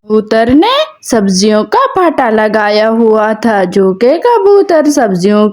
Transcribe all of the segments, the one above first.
कबूतर ने सब्जियों का पाटा लगाया हुआ था, जो कि कबूतर सब्जियों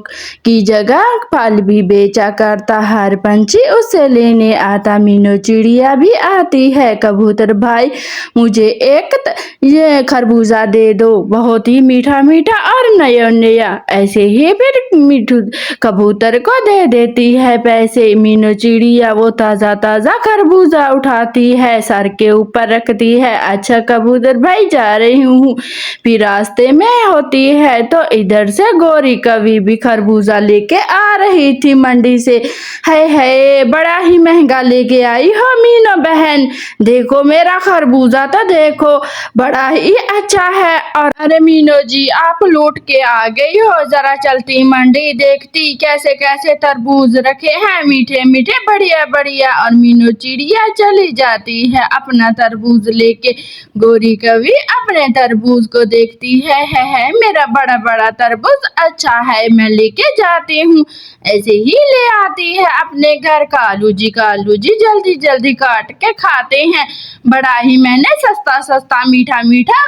की जगह फल भी बेचा करता। हर पंछी उसे लेने आता। मीनू चिड़िया भी आती है। कबूतर भाई, मुझे एक ये खरबूजा दे दो, बहुत ही मीठा मीठा और नया नया। ऐसे ही फिर मीठू कबूतर को दे देती है पैसे। मीनू चिड़िया वो ताजा ताजा खरबूजा उठाती है, सर के ऊपर रखती है। अच्छा कबूतर भाई, जा रही हूँ। फिर रास्ते में होती है तो इधर से गोरी कभी भी खरबूजा लेके आ रही थी मंडी से। है बड़ा ही महंगा लेके आई हो मीनू बहन, देखो मेरा खरबूजा तो देखो, बड़ा ही अच्छा है। और अरे मीनू जी, आप लौट के आ गई हो, जरा चलती मंडी देखती कैसे कैसे तरबूज रखे हैं, मीठे मीठे बढ़िया बढ़िया। और मीनू चिड़िया चली जाती है अपना तरबूज लेके। गोरी कभी अपने तरबूज को देखती है मेरा बड़ा बड़ा तरबूज अच्छा है, मैं लेके जाती हूँ। ऐसे ही ले आती है अपने घर। कालू जी जल्दी जल्दी काट के खाते हैं, बड़ा ही मैंने सस्ता सस्ता मीठा मीठा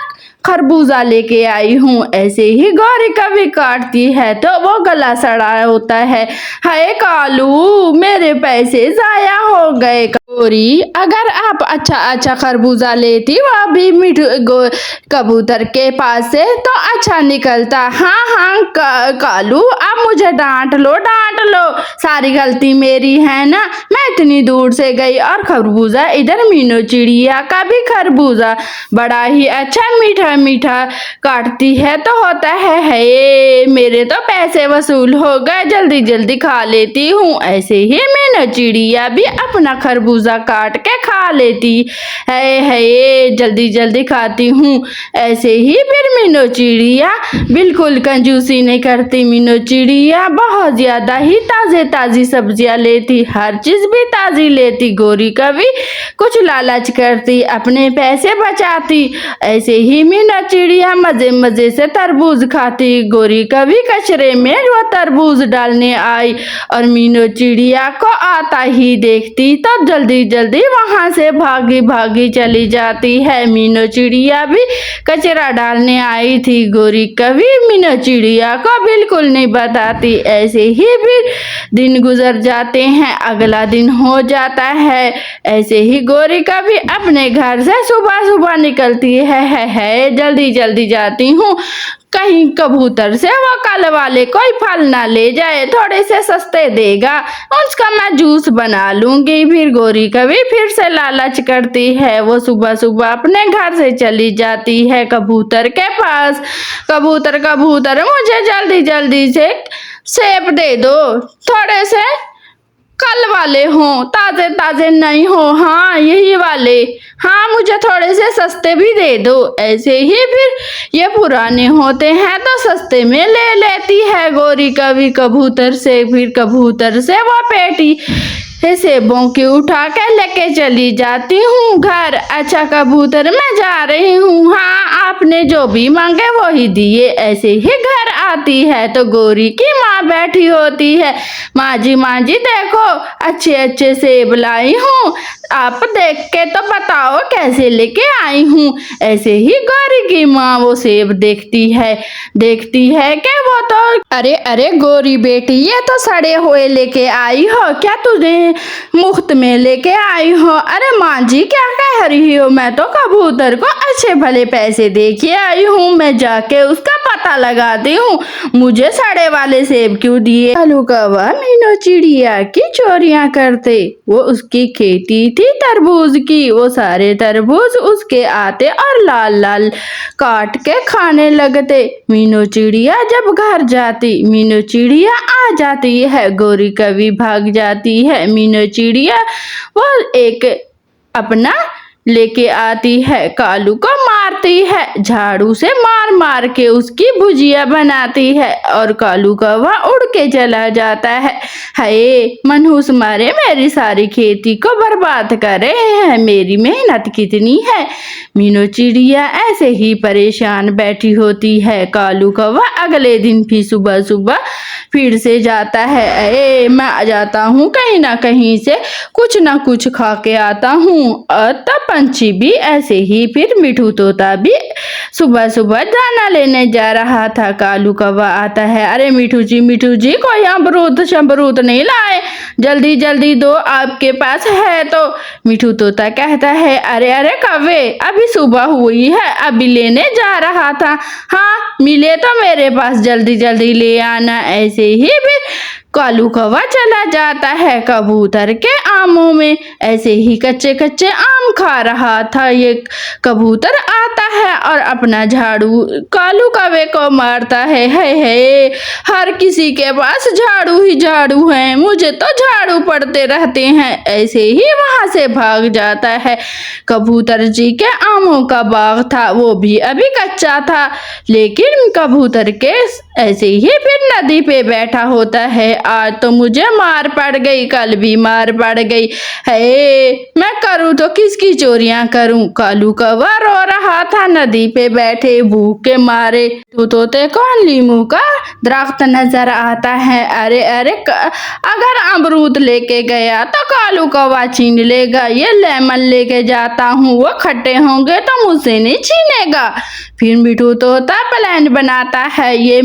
खरबूजा लेके आई हूँ। ऐसे ही गौरी कभी काटती है तो वो गला सड़ा होता है। हाय कालू, मेरे पैसे जाया हो गए। गौरी, अगर आप अच्छा अच्छा खरबूजा लेती वो भी मीठू कबूतर के पास से तो अच्छा निकलता। हाँ कालू, आप मुझे डांट लो, सारी गलती मेरी है ना। मैं इतनी दूर से गई और खरबूजा इधर मीनू चिड़िया का भी खरबूजा बड़ा ही अच्छा मीठा मीठा काटती है तो होता है मेरे तो पैसे वसूल हो गए, जल्दी जल्दी खा लेती हूँ। ऐसे ही मीनू चिड़िया भी अपना खरबूजा काट के खा लेती है जल्दी जल्दी खाती हूँ। ऐसे ही फिर मीनू चिड़िया बिल्कुल कंजूसी नहीं करती। मीनू चिड़िया बहुत ज्यादा ही ताजी सब्जियां लेती, हर चीज भी ताजी लेती। गोरी कभी कुछ लालच करती, अपने पैसे बचाती। ऐसे ही मीनू चिड़िया मजे मजे से तरबूज खाती। गोरी कभी कचरे में वो तरबूज डालने आई और मीनू चिड़िया को आता ही देखती तो जल्दी जल्दी वहां से भागी भागी चली जाती है। मीनू चिड़िया भी कचरा डालने आई थी, गोरी कभी मीनू चिड़िया को बिल्कुल नहीं बताती। ऐसे ही फिर दिन गुजर जाते हैं, अगला दिन हो जाता है। ऐसे ही गोरी कभी अपने घर से सुबह सुबह निकलती है जल्दी जल्दी जाती हूँ, कहीं कबूतर से वो कल वाले कोई फल ना ले जाए, थोड़े से सस्ते देगा, उसका मैं जूस बना लूंगी। फिर गोरी कभी फिर से लालच करती है, वो सुबह सुबह अपने घर से चली जाती है कबूतर के पास। कबूतर मुझे जल्दी जल्दी से सेब दे दो, थोड़े से कल वाले हों, ताजे ताजे नहीं हो, हाँ यही वाले, हाँ मुझे थोड़े से सस्ते भी दे दो। ऐसे ही फिर ये पुराने होते हैं तो सस्ते में ले लेती है गोरी कभी कबूतर से। फिर कबूतर से वो पेटी सेबों की उठा के लेके चली जाती हूँ घर। अच्छा कबूतर, मैं जा रही हूँ, हाँ आपने जो भी मांगे वही दिए। ऐसे ही घर आती है तो गोरी की माँ बैठी होती है। माँ जी देखो, अच्छे अच्छे सेब लाई हूँ, आप देख के तो बताओ कैसे लेके आई हूँ। ऐसे ही गोरी की माँ वो सेब देखती है कि वो तो अरे गोरी बेटी, ये तो सड़े हुए लेके आई हो, क्या तुझे मुफ्त में लेके आई हो? अरे माँ जी क्या कह रही हो, मैं तो कबूतर को अच्छे भले पैसे दे के आई हूँ, मैं जाके उसका पता लगाती हूँ, मुझे सड़े वाले सेब क्यों दिए? कालू कौवा मीनू चिड़िया की चोरियां करते। वो उसकी खेती थी तरबूज की, वो सारे तरबूज उसके आते और लाल लाल काट के खाने लगते। मीनू चिड़िया जब घर जाती, मीनू चिड़िया आ जाती है, गोरी कभी भाग जाती है। मीनू चिड़िया वो एक अपना लेके आती है, कालू को मारती है, झाड़ू से मार मार के उसकी भुजिया बनाती है और कालू कौवा उड़ के चला जाता है। हाय, मनहूस मारे मेरी सारी खेती को बर्बाद कर रहे हैं, मेरी मेहनत कितनी है। मीनू चिड़िया ऐसे ही परेशान बैठी होती है। कालू कौवा अगले दिन भी सुबह सुबह फिर से जाता है। अरे मैं आ जाता हूँ, कहीं ना कहीं से कुछ ना कुछ खा के आता हूँ। और तब पंछी भी ऐसे ही फिर मिठू तोता भी सुबह सुबह दाना लेने जा रहा था। कालू कौवा आता है। अरे मिठू जी कोई अमरूद शमरूद नहीं लाए, जल्दी जल्दी दो, आपके पास है तो। मिठू तोता कहता है, अरे अरे कौवे, अभी सुबह हुई है, अभी लेने जा रहा था। हाँ मिले तो मेरे पास, जल्दी जल्दी ले आना। ऐसे ही फिर कालू कौवा चला जाता है कबूतर के आमों में। ऐसे ही कच्चे कच्चे आम खा रहा था। ये कबूतर आता है और अपना झाड़ू कालू कौवे को मारता है। हर किसी के पास झाड़ू ही झाड़ू है, मुझे तो झाड़ू पड़ते रहते हैं। ऐसे ही वहां से भाग जाता है। कबूतर जी के आमों का बाग था, वो भी अभी कच्चा था, लेकिन कबूतर के ऐसे ही फिर नदी पे बैठा होता है। आज तो मुझे मार पड़ गई, कल भी मार पड़ गई है, मैं करूँ तो किसकी चोरियां करूँ। कालू कौवा रो रहा था नदी पे बैठे भूख के मारे। तो तोते को नींबू का दरख्त नजर आता है। अरे अरे अगर अमरूद लेके गया तो कालू कौवा छीन लेगा। ये लेमन लेके जाता हूँ, वो खट्टे होंगे तो मुझसे नहीं छीनेगा। फिर मिठू तोता प्लान बनाता है। ये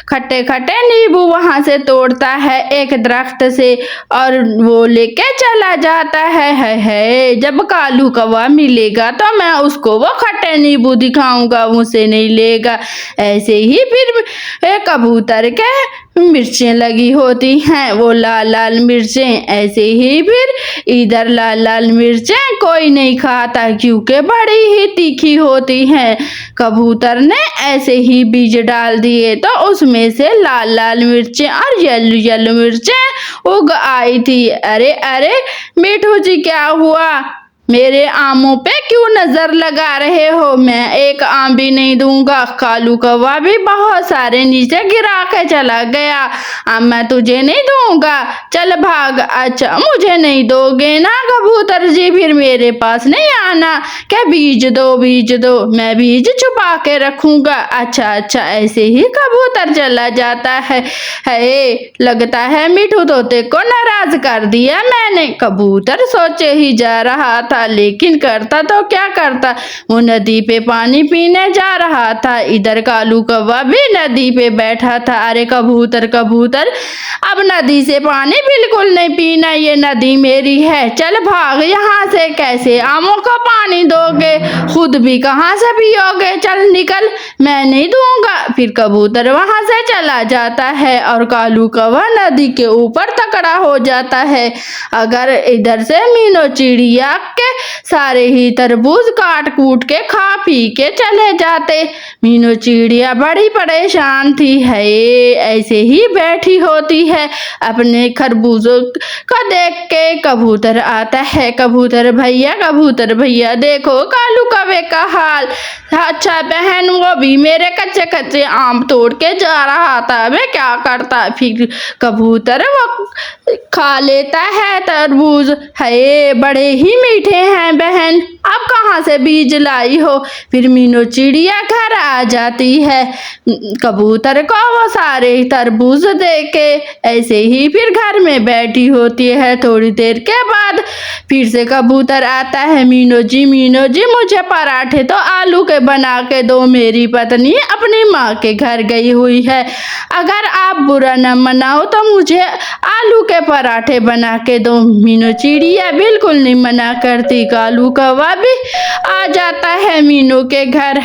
खट्टे खट्टे नींबू वहां से तोड़ता है एक दरख्त से और वो लेके चला जाता है। जब कालू कौवा मिलेगा तो मैं उसको वो खट्टे नींबू दिखाऊंगा, मुझसे नहीं लेगा। ऐसे ही फिर कबूतर के मिर्चें लगी होती हैं, वो लाल लाल मिर्चें। ऐसे ही फिर इधर लाल लाल मिर्चें कोई नहीं खाता क्योंकि बड़ी ही तीखी होती हैं। कबूतर ने ऐसे ही बीज डाल दिए तो उसमें से लाल लाल मिर्चें और येलो येलो मिर्चें उग आई थी। अरे अरे मिठू जी, क्या हुआ? मेरे आमों पे क्यों नजर लगा रहे हो? मैं एक आम भी नहीं दूंगा। कालू कौवा भी बहुत सारे नीचे गिरा के चला गया। अब मैं तुझे नहीं दूंगा, चल भाग। अच्छा मुझे नहीं दोगे ना कबूतर जी, फिर मेरे पास नहीं आना। क्या बीज दो, मैं बीज छुपा के रखूंगा। अच्छा ऐसे ही कबूतर चला जाता है। लगता है मिठू तोते को नाराज कर दिया मैंने। कबूतर सोचे ही जा रहा था, लेकिन करता तो क्या करता। वो नदी पे पानी पीने जा रहा था। इधर कालू कौवा भी नदी पे बैठा था। अरे कबूतर अब नदी से पानी बिल्कुल नहीं पीना, ये नदी मेरी है, चल भाग यहाँ से। कैसे आमों को पानी दोगे, खुद भी कहाँ से पियोगे, चल निकल, मैं नहीं दूंगा। फिर कबूतर वहां से चला जाता है और कालू कौवा नदी के ऊपर तकड़ा हो जाता है। अगर इधर से मीनू चिड़िया के सारे ही तरबूज काट कूट के खा पी के चले जाते। मीनू चिड़िया बड़ी परेशान थी। ऐसे ही बैठी होती है अपने खरबूजों को देख के। कबूतर आता है। कबूतर भैया देखो कालू कौवे का हाल। अच्छा बहन, वो भी मेरे कच्चे कच्चे आम तोड़ के जा रहा था, मैं क्या करता। फिर कबूतर वो खा लेता है तरबूज। बड़े ही मीठे हैं बहन, अब कहाँ से बीज लाई हो। फिर मीनू चिड़िया घर आ जाती है। कबूतर को वो सारे तरबूज दे के ऐसे ही फिर घर में बैठी होती है। थोड़ी देर के बाद फिर से कबूतर आता है। मीनू जी मुझे पराठे तो आलू के बना के दो, मेरी पत्नी अपनी माँ के घर गई हुई है। अगर आप बुरा न मनाओ तो मुझे आलू के पराठे बना के दो। मीनू चिड़िया बिल्कुल नहीं मना करती। कालू कौवा भी आ जाता है मीनू के घर।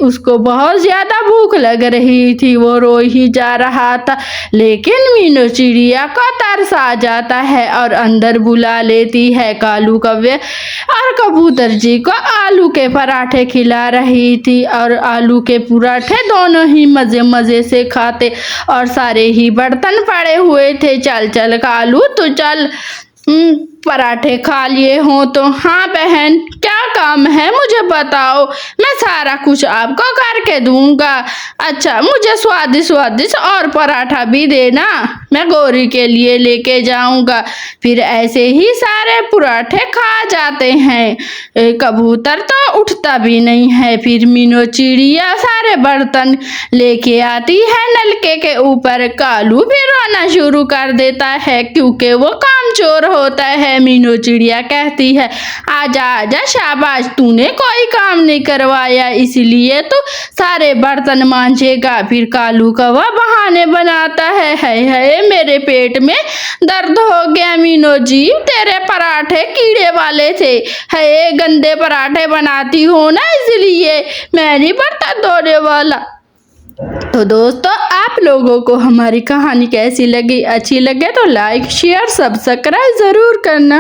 उसको बहुत ज्यादा भूख लग रही थी, वो रो ही जा रहा था, लेकिन मीनू चिड़िया को तरस आ जाता है और अंदर बुला लेती है। कालू कौवे और कबूतर जी को आलू के पराठे खिला रही थी और आलू के पराठे दोनों ही मजे से खाते और सारे ही बर्तन पड़े हुए थे। चल कालू तू चल, पराठे खा लिए हो तो। हाँ बहन, क्या काम है मुझे बताओ, मैं सारा कुछ आपको करके दूंगा। अच्छा, मुझे स्वादिष्ट स्वादिष्ट और पराठा भी देना, मैं गौरी के लिए लेके जाऊंगा। फिर ऐसे ही सारे पराठे खा जाते हैं। कबूतर तो उठता भी नहीं है। फिर मीनू चिड़िया सारे बर्तन लेके आती है नलके के ऊपर। कालू भी रोना शुरू कर देता है क्योंकि वो कामचोर होता है। मीनू चिड़िया कहती है, आजा आजा शाबाश, तूने कोई काम नहीं करवाया इसलिए तू सारे बर्तन मांजेगा। फिर कालू कौवा बहाने बनाता है, हाय मेरे पेट में दर्द हो गया मीनू जी, तेरे पराठे कीड़े वाले थे। है गंदे पराठे बनाती हो ना, इसलिए मैं नहीं बर्तन धोने वाला। तो दोस्तों, आप लोगों को हमारी कहानी कैसी लगी? अच्छी लगे तो लाइक शेयर सब्सक्राइब जरूर करना।